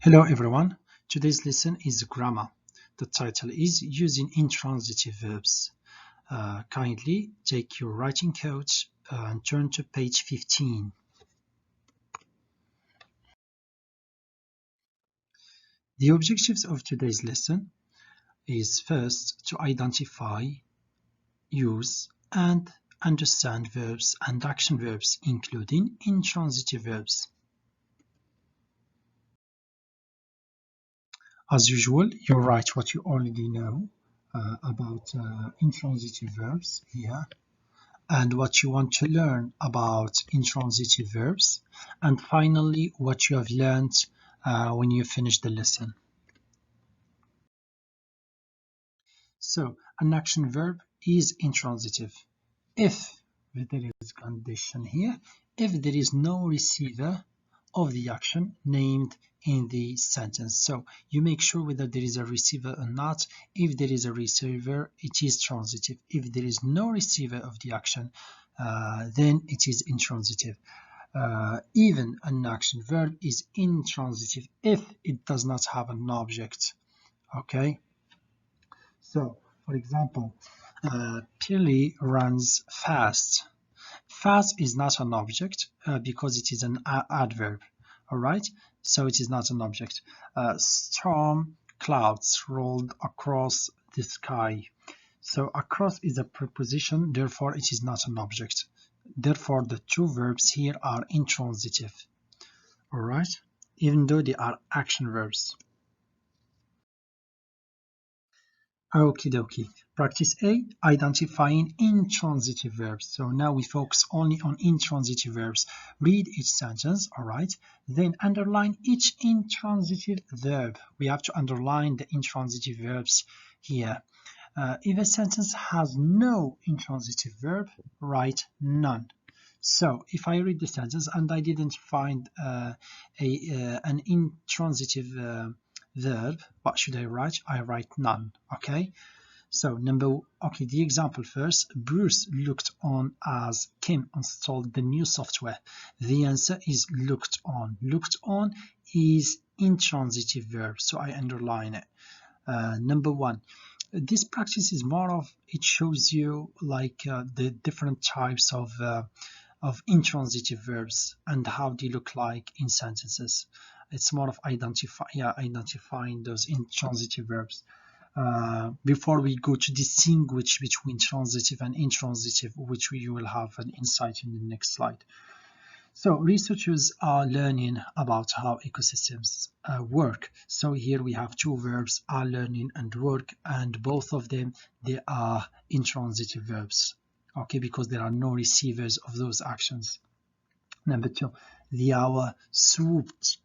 Hello everyone, today's lesson is grammar. The title is Using Intransitive Verbs. Kindly take your writing codes and turn to page 15. The objectives of today's lesson is first to identify, use, and understand verbs and action verbs, including intransitive verbs. As usual, you write what you already know about intransitive verbs here, and what you want to learn about intransitive verbs, and finally what you have learned when you finish the lesson. So an action verb is intransitive if there is a condition here, if there is no receiver of the action named in the sentence. So you make sure whether there is a receiver or not. If there is a receiver, it is transitive. If there is no receiver of the action, then it is intransitive. Even an action verb is intransitive if it does not have an object. Okay, so for example, Pili runs fast. Fast is not an object because it is an adverb. All right, so it is not an object. Storm clouds rolled across the sky. So across is a preposition, therefore it is not an object. Therefore the two verbs here are intransitive. All right, even though they are action verbs. Okie dokie. Practice A, identifying intransitive verbs. So now we focus only on intransitive verbs. Read each sentence, all right? Then underline each intransitive verb. We have to underline the intransitive verbs here. If a sentence has no intransitive verb, write none. So if I read the sentence and I didn't find an intransitive verb, what should I write? I write none. Okay, so the example first. Bruce looked on as Kim installed the new software. The answer is looked on. Looked on is intransitive verb, so I underline it. Number one, this practice is more of, it shows you like the different types of intransitive verbs and how they look like in sentences. It's more of identifying those intransitive verbs. Before we go to distinguish between transitive and intransitive, which you will have an insight in the next slide. So researchers are learning about how ecosystems work. So here we have two verbs, are learning and work, and both of them, they are intransitive verbs. Okay, because there are no receivers of those actions. Number two, the owl swooped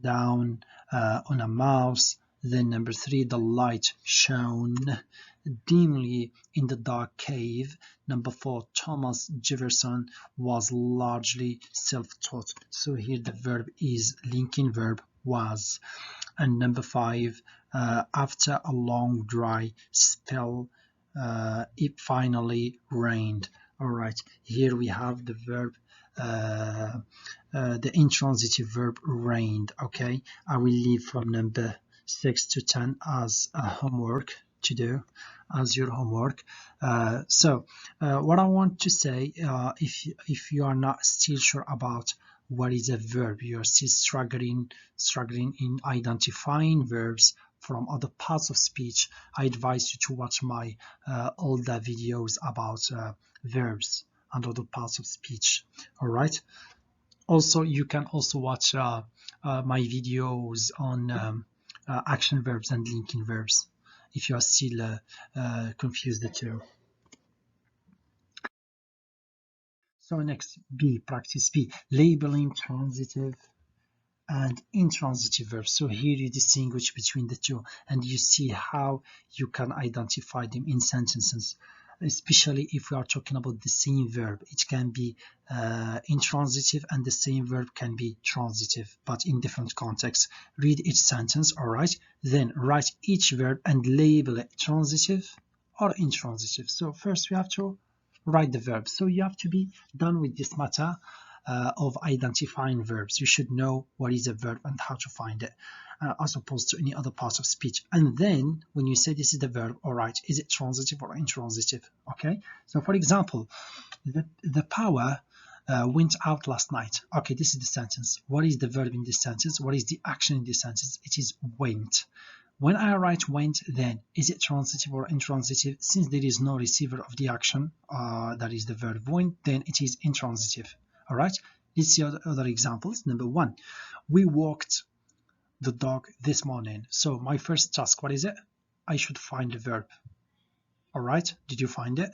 down on a mouse. Then number three, the light shone dimly in the dark cave. Number four, Thomas Jefferson was largely self-taught. So here the verb is linking verb was. And number five, after a long dry spell, it finally rained. All right, here we have the verb, the intransitive verb rained. Okay, I will leave from number 6 to 10 as a homework to do, as your homework. So what I want to say, if you are not still sure about what is a verb, you are still struggling in identifying verbs from other parts of speech, I advise you to watch my older videos about verbs and other parts of speech. All right, also you can also watch my videos on action verbs and linking verbs if you are still confused the two. So next, B, practice B, labeling transitive and intransitive verbs. So here you distinguish between the two and you see how you can identify them in sentences, especially if we are talking about the same verb. It can be intransitive and the same verb can be transitive, but in different contexts. Read each sentence, all right? Then write each verb and label it transitive or intransitive. So first we have to write the verb. So you have to be done with this matter of identifying verbs. You should know what is a verb and how to find it. as opposed to any other part of speech. And then when you say this is the verb, all right, is it transitive or intransitive? Okay, so for example, the power went out last night. Okay, this is the sentence. What is the verb in this sentence? What is the action in this sentence? It is went. When I write went, then is it transitive or intransitive? Since there is no receiver of the action, that is the verb went, then it is intransitive. All right, let's see other examples. Number one, we walked the dog this morning. So my first task, what is it? I should find the verb. All right, did you find it?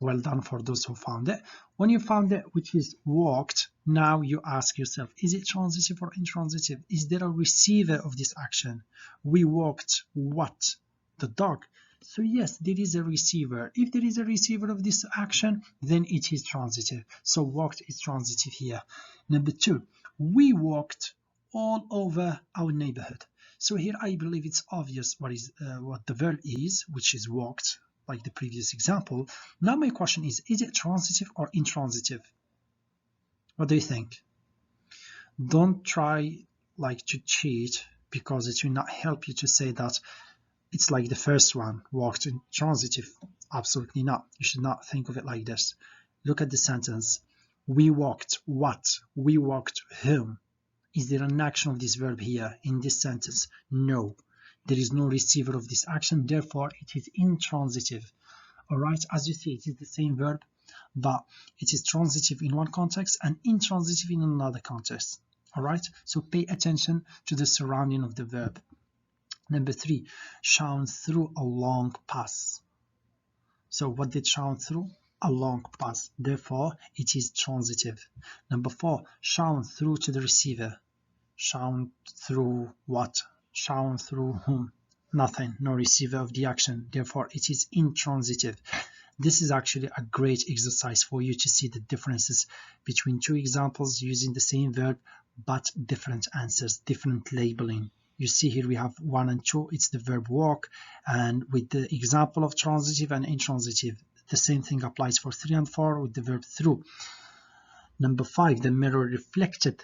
Well done for those who found it. When you found it, which is walked, now you ask yourself, is it transitive or intransitive? Is there a receiver of this action? We walked what? The dog. So yes, there is a receiver. If there is a receiver of this action, then it is transitive. So walked is transitive here. Number two, we walked all over our neighborhood. So here I believe it's obvious what the verb is, which is walked, like the previous example. Now my question is it transitive or intransitive? What do you think? Don't try to cheat, because it will not help you to say that it's like the first one, walked intransitive. Absolutely not. You should not think of it like this. Look at the sentence. We walked what? We walked whom? Is there an action of this verb here in this sentence? No. There is no receiver of this action, therefore it is intransitive. All right, as you see, it is the same verb, but it is transitive in one context and intransitive in another context. All right, so pay attention to the surrounding of the verb. Number three, shone through a long pass. So what did shone through? A long pass, therefore it is transitive. Number four, shone through to the receiver. Shone through what? Shone through whom? Nothing, no receiver of the action, therefore it is intransitive. This is actually a great exercise for you to see the differences between two examples using the same verb but different answers, different labeling. You see here we have 1 and 2, it's the verb walk, and with the example of transitive and intransitive, the same thing applies for 3 and 4 with the verb through. Number 5, the mirror reflected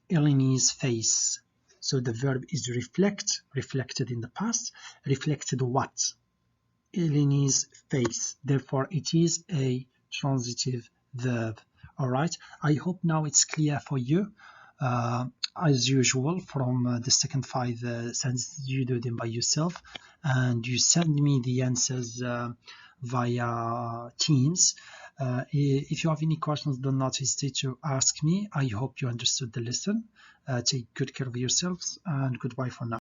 Eleanor's face. So the verb is reflect, reflected in the past. Reflected what? Eleanor's face. Therefore, it is a transitive verb. All right. I hope now it's clear for you. As usual, from the second 5 sentences, you do them by yourself, and you send me the answers via Teams. If you have any questions, do not hesitate to ask me. I hope you understood the lesson. Take good care of yourselves, and goodbye for now.